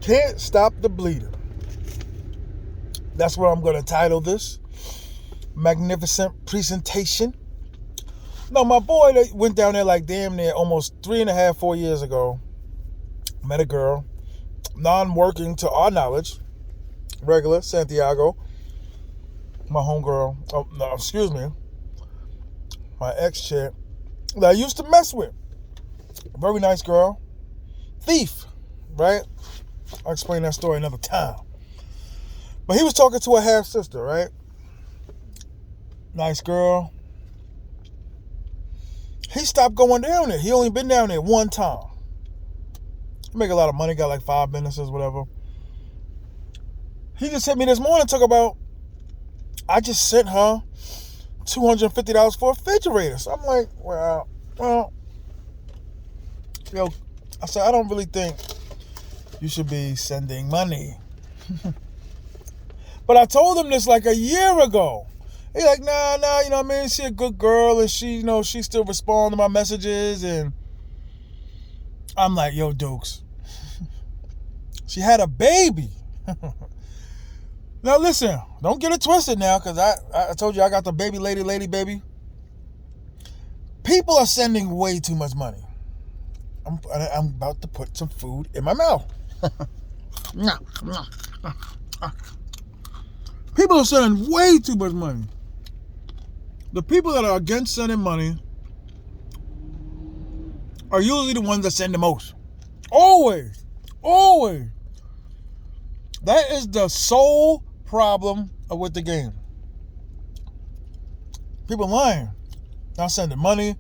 Can't stop the bleeding. That's what I'm going to title this magnificent presentation. No, my boy that went down there like damn near almost 3.5, 4 years ago. Met a girl, non-working to our knowledge, regular, Santiago. My homegirl, my ex-chick that I used to mess with. Very nice girl. Thief, right? I'll explain that story another time. But he was talking to a half-sister, right? Nice girl. He stopped going down there. He only been down there one time. Make a lot of money, got like 5 businesses, whatever. He just hit me this morning, talk about, I just sent her $250 for a refrigerator. So I'm like, well, yo, I said, I don't really think you should be sending money. But I told him this like a year ago. He's like, nah, you know what I mean? She a good girl and she, you know, she still respond to my messages. And I'm like, yo, Dukes, she had a baby. Now listen, don't get it twisted now, because I told you I got the baby lady baby. People are sending way too much money. I'm about to put some food in my mouth. People are sending way too much money. The people that are against sending money are usually the ones that send the most. Always. That is the sole problem with the game. People lying, not sending money,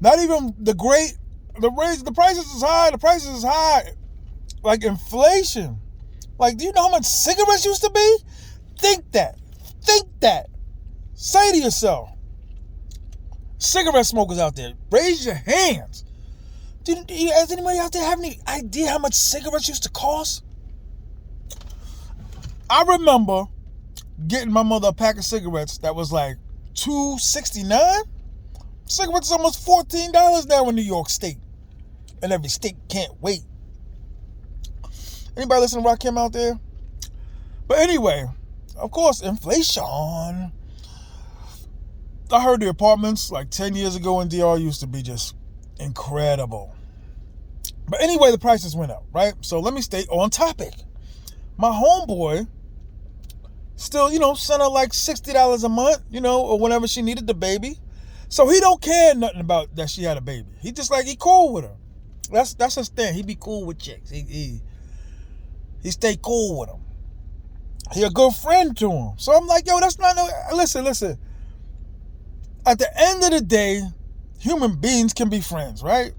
not even the prices is high, like inflation. Like, do you know how much cigarettes used to be? Think that. Say to yourself, cigarette smokers out there, raise your hands. Does anybody out there have any idea how much cigarettes used to cost? I remember getting my mother a pack of cigarettes that was like $2.69. Cigarettes is almost $14 now in New York State. And every state can't wait. Anybody listen to Rakim out there? But anyway, of course, inflation. I heard the apartments like 10 years ago in DR used to be just incredible. But anyway, the prices went up, right? So let me stay on topic. My homeboy still, sent her like $60 a month, or whenever she needed the baby. So he don't care nothing about that she had a baby. He just like, he cool with her. That's his thing. He be cool with chicks. He stay cool with them. He a good friend to him. So I'm like, yo, that's not no... Listen. At the end of the day, human beings can be friends, right?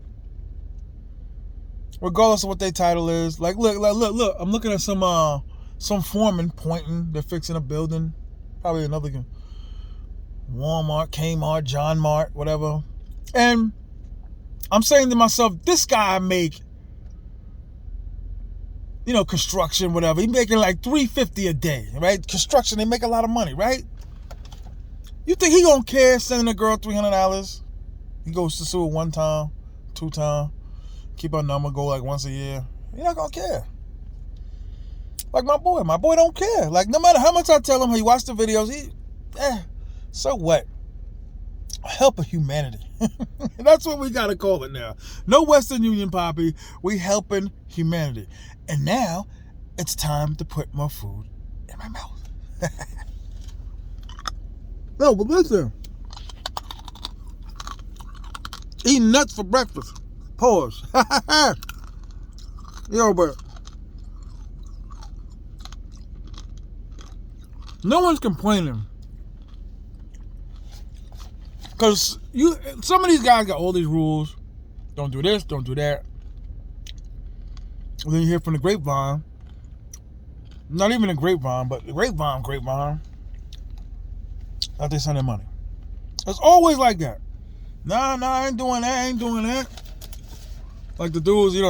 Regardless of what their title is. Like, look. I'm looking at some foreman pointing. They're fixing a building. Probably another Walmart, Kmart, John Mart, whatever. And I'm saying to myself, this guy make, construction, whatever. He making like $350 a day, right? Construction, they make a lot of money, right? You think he gonna care sending a girl $300? He goes to Sosua 1 time, 2 times, keep her number, go like once a year. He not gonna care. Like my boy don't care. Like no matter how much I tell him, he watch the videos, so what? Helping humanity. That's what we gotta call it now. No Western Union, Poppy. We helping humanity. And now it's time to put more food in my mouth. No, but listen. Eating nuts for breakfast. Pause. Yo, but no one's complaining. Because some of these guys got all these rules. Don't do this, don't do that. And then you hear from the grapevine. Not even the grapevine, but the grapevine. That they sending money. It's always like that. Nah, I ain't doing that. Like the dudes, had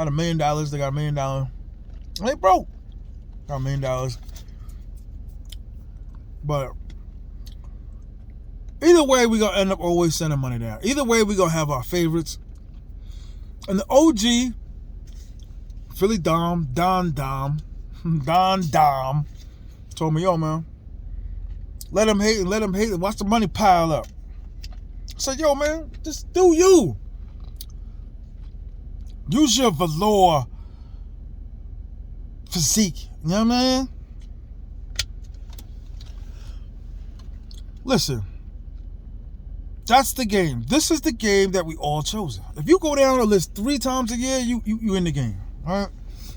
$1 million. They got $1 million. And they broke. Got $1 million. But either way, we gonna end up always sending money down. Either way, we gonna have our favorites. And the OG Philly Don Dom, told me, yo, man, let him hate and watch the money pile up. I said, yo, man, just do you. Use your velour physique. You know what I mean? Listen, that's the game. This is the game that we all chosen. If you go down a list 3 times a year, you in the game. All right?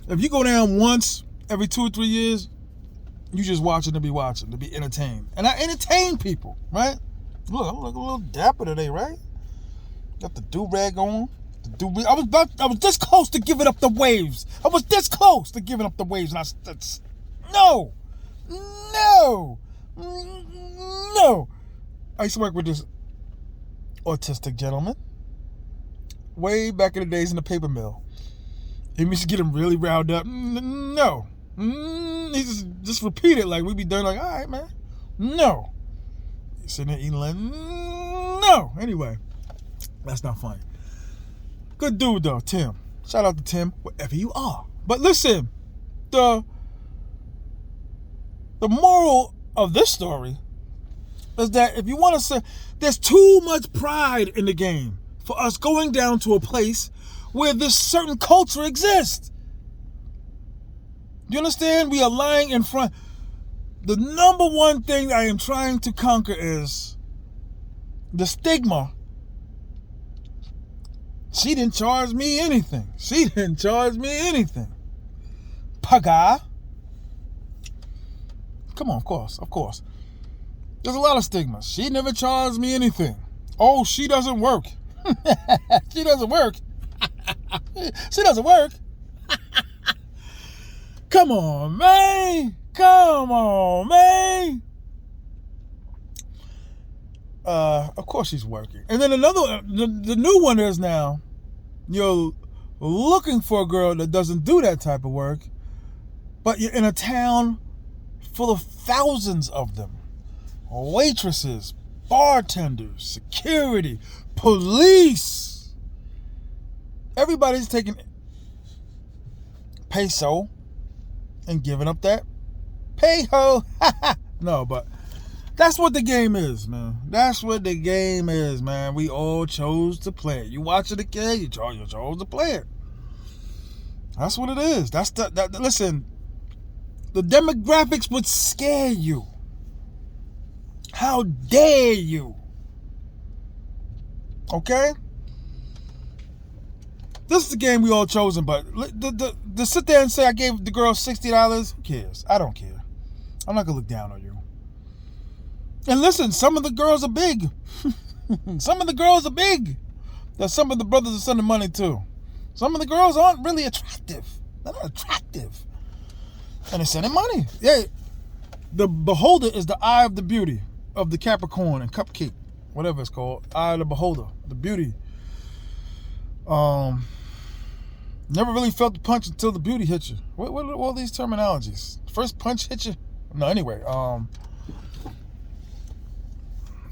If you go down once every 2 or 3 years, you just watching, to be entertained. And I entertain people, right? Look, I look a little dapper today, right? Got the do-rag on. I was this close to giving up the waves. I was this close to giving up the waves, and no. I used to work with this autistic gentleman way back in the days in the paper mill. He used to get him really riled up. No. He just repeat it like we be done like, all right, man. No. He's sitting there eating like, no. Anyway, that's not funny. Good dude though, Tim. Shout out to Tim, wherever you are. But listen, the moral of this story is that if you want to say, there's too much pride in the game for us going down to a place where this certain culture exists. Do you understand? We are lying in front. The number one thing I am trying to conquer is the stigma. She didn't charge me anything. Paga. Come on, of course. There's a lot of stigma. She never charged me anything. Oh, she doesn't work. She doesn't work. Come on, man. Of course she's working. And then the new one is now, you're looking for a girl that doesn't do that type of work, but you're in a town full of thousands of them. Waitresses, bartenders, security, police. Everybody's taking peso and giving up that pay-ho. No, but that's what the game is, man. We all chose to play it. You watch it again, you chose to play it. That's what it is. Listen, the demographics would scare you. How dare you? Okay? This is the game we all chosen, but to sit there and say I gave the girl $60, who cares? I don't care. I'm not going to look down on you. And listen, some of the girls are big. There's some of the brothers are sending money too. Some of the girls aren't really attractive. They're not attractive. And they're sending money. Yeah. The beholder is the eye of the beauty of the Capricorn and cupcake, whatever it's called. Eye of the beholder, the beauty. Never really felt the punch until the beauty hit you. What are all these terminologies? First punch hit you? No, anyway.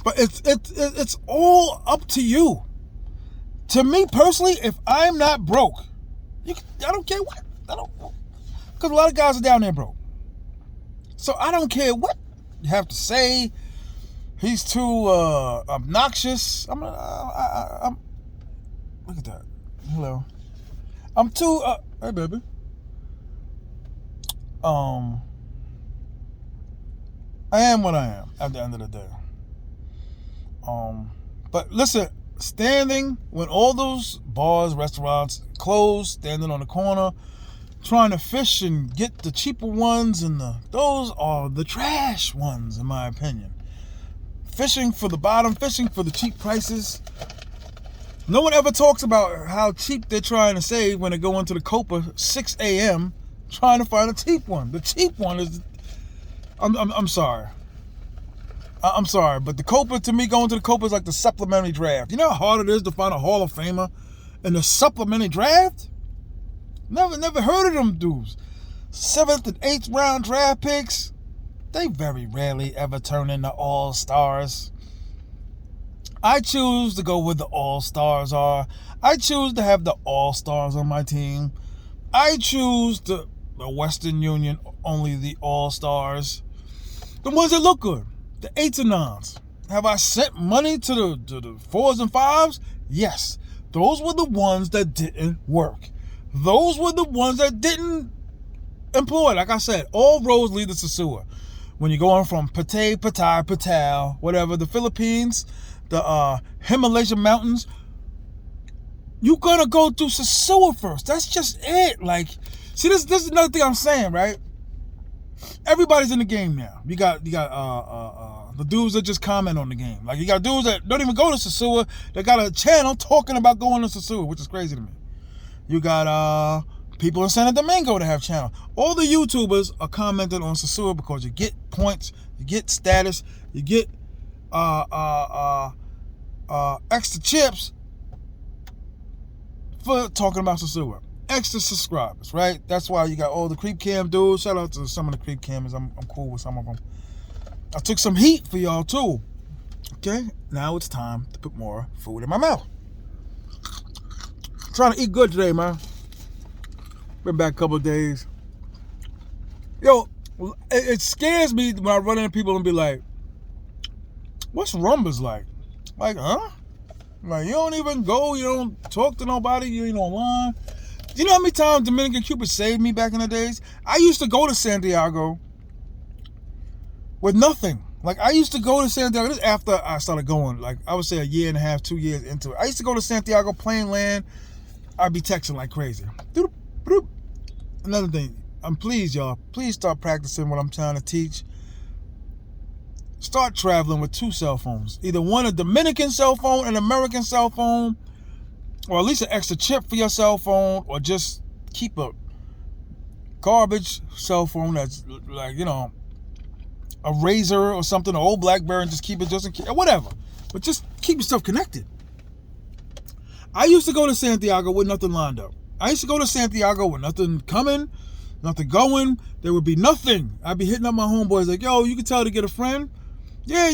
But it's all up to you. To me personally, if I'm not broke, I don't care what. Because a lot of guys are down there broke. So I don't care what you have to say. He's too obnoxious. Look at that. Hello. I'm too. Hey, baby. I am what I am at the end of the day. But listen, standing when all those bars, restaurants closed, standing on the corner, trying to fish and get the cheaper ones, and those are the trash ones, in my opinion. Fishing for the bottom, fishing for the cheap prices. No one ever talks about how cheap they're trying to save when they go into the Copa 6 a.m. trying to find a cheap one. The cheap one is, I'm sorry. I'm sorry, but the Copa, to me, going to the Copa is like the supplementary draft. You know how hard it is to find a Hall of Famer in the supplementary draft? Never heard of them dudes. 7th and 8th round draft picks, they very rarely ever turn into all-stars. I choose to go where the all-stars are. I choose to have the all-stars on my team. I choose the Western Union, only the All-Stars. The ones that look good. The 8s and 9s. Have I sent money to the 4s and 5s? Yes. Those were the ones that didn't work. Those were the ones that didn't employ. Like I said, all roads lead to Sosua. When you're going from Pattaya, whatever, the Philippines, the Himalayan mountains, you're gonna go through Sosua first. That's just it. Like, see, this is another thing I'm saying, right? Everybody's in the game now. You got the dudes that just comment on the game. Like, you got dudes that don't even go to Sosua. They got a channel talking about going to Sosua, which is crazy to me. You got people in Santo Domingo that have channel. All the YouTubers are commenting on Sosua because you get points, you get status, you get extra chips for talking about Sosua. Extra subscribers, right? That's why you got all the creep cam dudes. Shout out to some of the creep cammers. I'm cool with some of them. I took some heat for y'all too. Okay, now it's time to put more food in my mouth. I'm trying to eat good today, man. Been back a couple of days. Yo, it scares me when I run into people and be like, what's Rumbas like? Like, huh? Like, you don't even go, you don't talk to nobody, you ain't online. You know how many times Dominican Cupid saved me back in the days? I used to go to Santiago with nothing. Like, I used to go to Santiago, this is after I started going, like, I would say a year and a half, 2 years into it. I used to go to Santiago, plain land. I'd be texting like crazy. Another thing, please, y'all, please start practicing what I'm trying to teach. Start traveling with 2 cell phones. Either one, a Dominican cell phone, an American cell phone, or at least an extra chip for your cell phone, or just keep a garbage cell phone that's like, you know, a Razor or something, an old BlackBerry, and just keep it just in case, whatever. But just keep yourself connected. I used to go to Santiago with nothing lined up. I used to go to Santiago with nothing coming, nothing going. There would be nothing. I'd be hitting up my homeboys like, yo, you can tell her to get a friend. Yeah,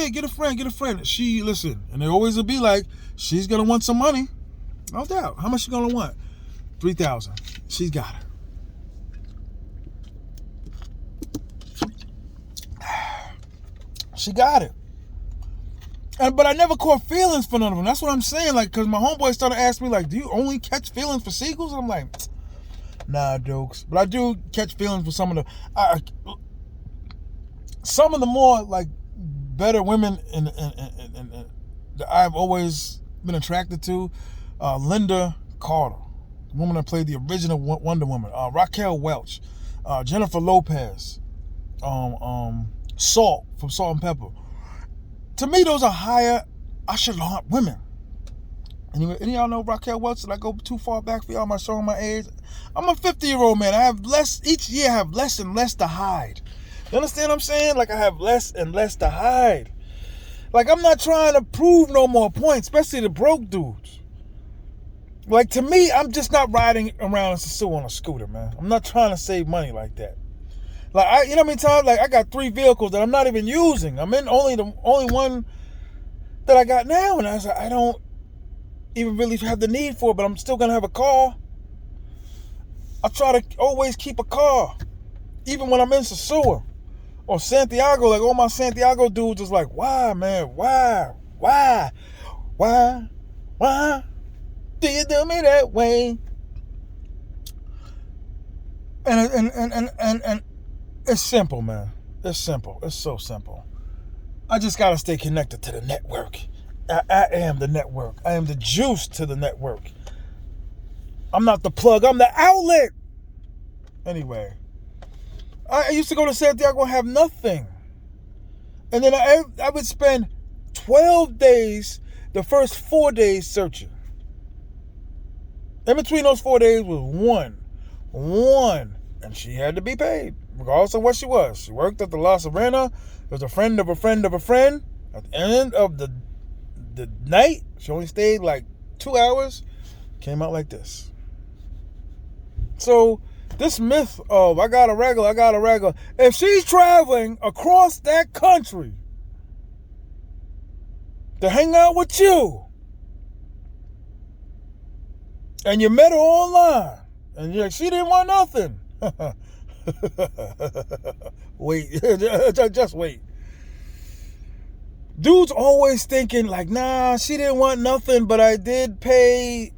get a friend. She, listen, and they always would be like, she's going to want some money. No doubt. How much she going to want? 3,000. She's got it. She got it. But I never caught feelings for none of them. That's what I'm saying. Like, because my homeboy started asking me, like, do you only catch feelings for seagulls? And I'm like, nah, jokes. But I do catch feelings for some of the more, like, better women that I've always been attracted to. Linda Carter, the woman that played the original Wonder Woman. Raquel Welch. Jennifer Lopez. Salt from Salt and Pepper. To me, those are higher echelon women. Any of y'all know Raquel Welch? Did I go too far back for y'all? Am I showing my age? I'm a 50-year-old man. I have less, each year I have less and less to hide. You understand what I'm saying? Like, I have less and less to hide. Like, I'm not trying to prove no more points, especially the broke dudes. Like, to me, I'm just not riding around in Sosua on a scooter, man. I'm not trying to save money like that. Like, you know how many times, like, I got 3 vehicles that I'm not even using. I'm in only one that I got now, and I was like, I don't even really have the need for it, but I'm still gonna have a car. I try to always keep a car, even when I'm in Sosua or Santiago. Like, all my Santiago dudes is like, why, man? Why do you do me that way? And it's simple, man. It's simple. It's so simple. I just gotta stay connected to the network. I am the network. I am the juice to the network. I'm not the plug. I'm the outlet. Anyway, I used to go to Santiago and have nothing. And then I would spend 12 days, the first 4 days searching. In between those 4 days was one. And she had to be paid, regardless of what she was. She worked at the La Serena. Was a friend of a friend of a friend. At the end of the night, she only stayed like 2 hours. Came out like this. So this myth of I got a regular. If she's traveling across that country to hang out with you, and you met her online, And you're like, she didn't want nothing. Wait, just wait. Dude's always thinking like, nah, she didn't want nothing, but I did pay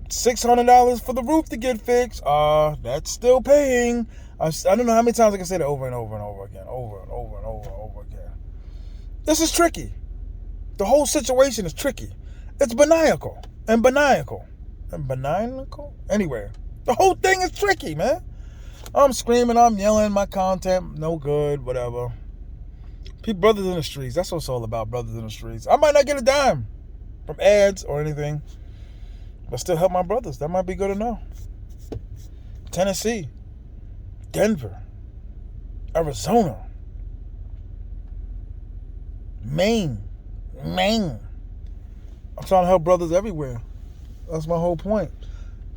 $600 for the roof to get fixed. That's still paying. I don't know how many times I can say that over and over and over again. Over and over and over and over again. This is tricky. The whole situation is tricky. It's maniacal. Anyway, the whole thing is tricky, man. I'm screaming, I'm yelling, my content, no good, whatever. Brothers in the streets. That's what it's all about, brothers in the streets. I might not get a dime from ads or anything, but still help my brothers. That might be good to know. Tennessee, Denver, Arizona, Maine. I'm trying to help brothers everywhere. That's my whole point.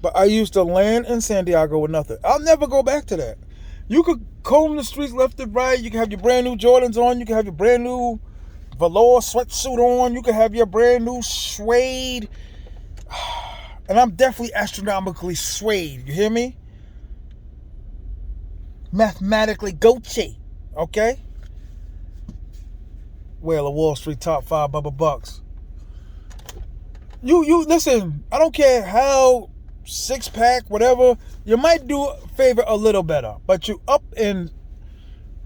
But I used to land in San Diego with nothing. I'll never go back to that. You could comb the streets left and right. You can have your brand new Jordans on. You can have your brand new velour sweatsuit on. You can have your brand new suede. And I'm definitely astronomically suede. You hear me? Mathematically Gucci. Okay? Well, a Wall Street top 5 Bubba Bucks. You listen, I don't care how 6-pack, whatever, you might do favor a little better. But you up in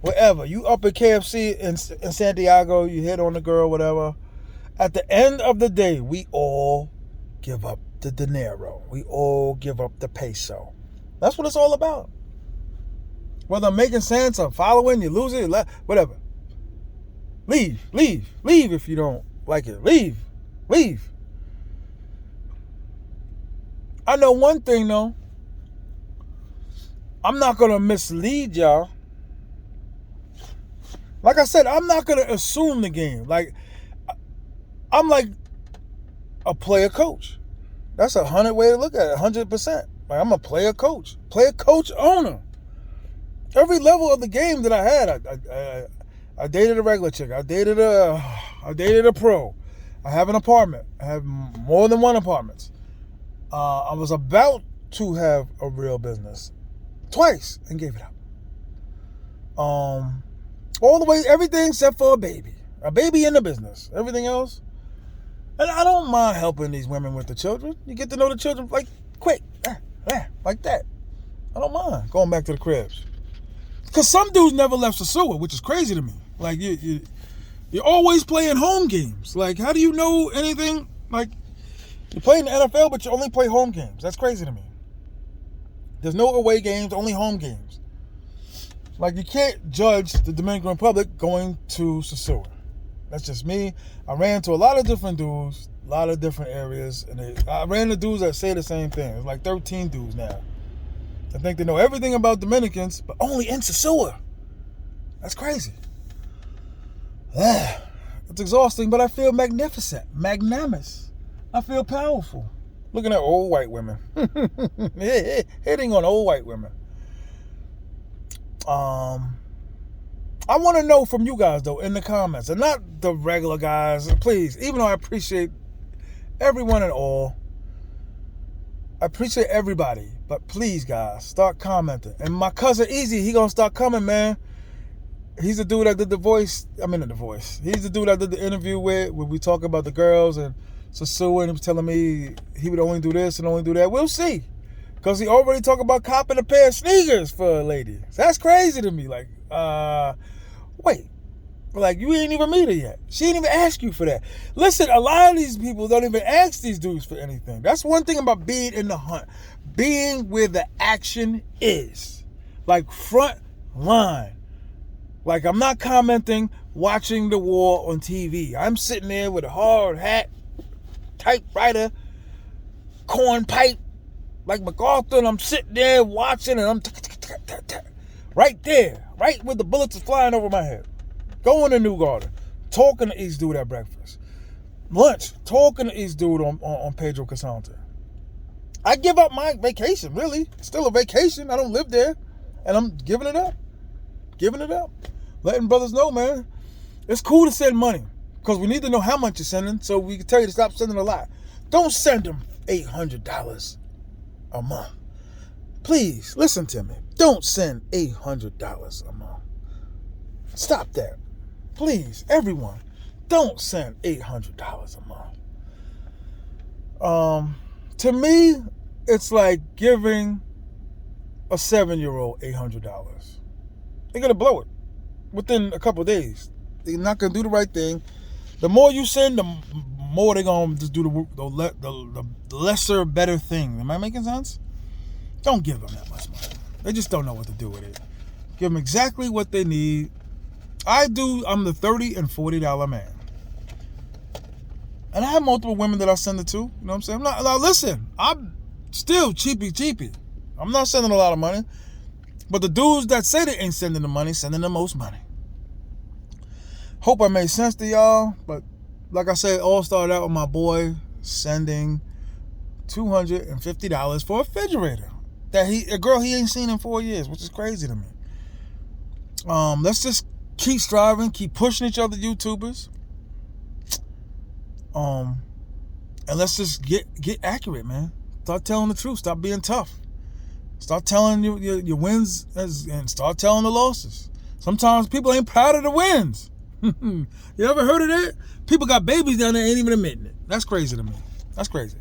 wherever. You up at KFC in San Diego, you hit on the girl, whatever. At the end of the day, we all give up the dinero. We all give up the peso. That's what it's all about. Whether I'm making sense or following, you lose it, whatever. Leave if you don't like it. Leave. I know one thing though. I'm not going to mislead y'all. Like I said, I'm not going to assume the game. Like, I'm like a player coach. That's 100 way to look at it, 100%. Like, I'm a player coach owner. Every level of the game that I had, I dated a regular chick. I dated a pro. I have an apartment. I have more than one apartments. I was about to have a real business twice and gave it up. All the way, everything except for a baby in the business. Everything else, and I don't mind helping these women with the children. You get to know the children like quick, like that. I don't mind going back to the cribs. Because some dudes never left Sosua, which is crazy to me. Like, you're always playing home games. Like, how do you know anything? Like, you play in the NFL, but you only play home games. That's crazy to me. There's no away games, only home games. Like, you can't judge the Dominican Republic going to Sosua. That's just me. I ran into a lot of different dudes, a lot of different areas, and I ran into dudes that say the same thing. There's like 13 dudes now. I think they know everything about Dominicans, but only in Sosua. That's crazy. It's exhausting, but I feel magnificent, magnanimous. I feel powerful. Looking at old white women. Hitting on old white women. I want to know from you guys, though, in the comments, and not the regular guys. Please, even though I appreciate everyone and all, I appreciate everybody, but please, guys, start commenting. And my cousin Easy, he gonna start coming, man. He's the dude that did the voice. He's the dude I did the interview with, where we talk about the girls and Sosua, and he was telling me he would only do this and only do that. We'll see. Because he already talked about copping a pair of sneakers for a lady. That's crazy to me. Like, wait. Like, you ain't even meet her yet. She ain't even ask you for that. Listen, a lot of these people don't even ask these dudes for anything. That's one thing about being in the hunt. Being where the action is. Like, front line. Like, I'm not commenting, watching the war on TV. I'm sitting there with a hard hat, typewriter, corn pipe, like MacArthur, and I'm sitting there watching, and I'm right there, right where the bullets are flying over my head. Going to New Garden, talking to East Dude at breakfast. Lunch, talking to East Dude on Pedro Casante. I give up my vacation, really. It's still a vacation. I don't live there. And I'm giving it up. Letting brothers know, man. It's cool to send money. Because we need to know how much you're sending so we can tell you to stop sending a lot. Don't send them $800 a month. Please, listen to me. Don't send $800 a month. Stop that. Please, everyone, don't send $800 a month. To me, it's like giving a 7-year-old $800. They're going to blow it within a couple of days. They're not going to do the right thing. The more you send, the more they're going to just do the lesser, better thing. Am I making sense? Don't give them that much money. They just don't know what to do with it. Give them exactly what they need. I'm the $30 and $40 man. And I have multiple women that I send it to. You know what I'm saying? Now listen, I'm still cheapy. I'm not sending a lot of money. But the dudes that say they ain't sending the money, sending the most money. Hope I made sense to y'all. But like I said, it all started out with my boy sending $250 for a refrigerator. A girl he ain't seen in 4 years, which is crazy to me. Let's just keep striving, keep pushing each other, YouTubers. And let's just get accurate, man. Start telling the truth. Stop being tough. Start telling your wins and start telling the losses. Sometimes people ain't proud of the wins. You ever heard of that? People got babies down there ain't even admitting it. That's crazy to me. That's crazy.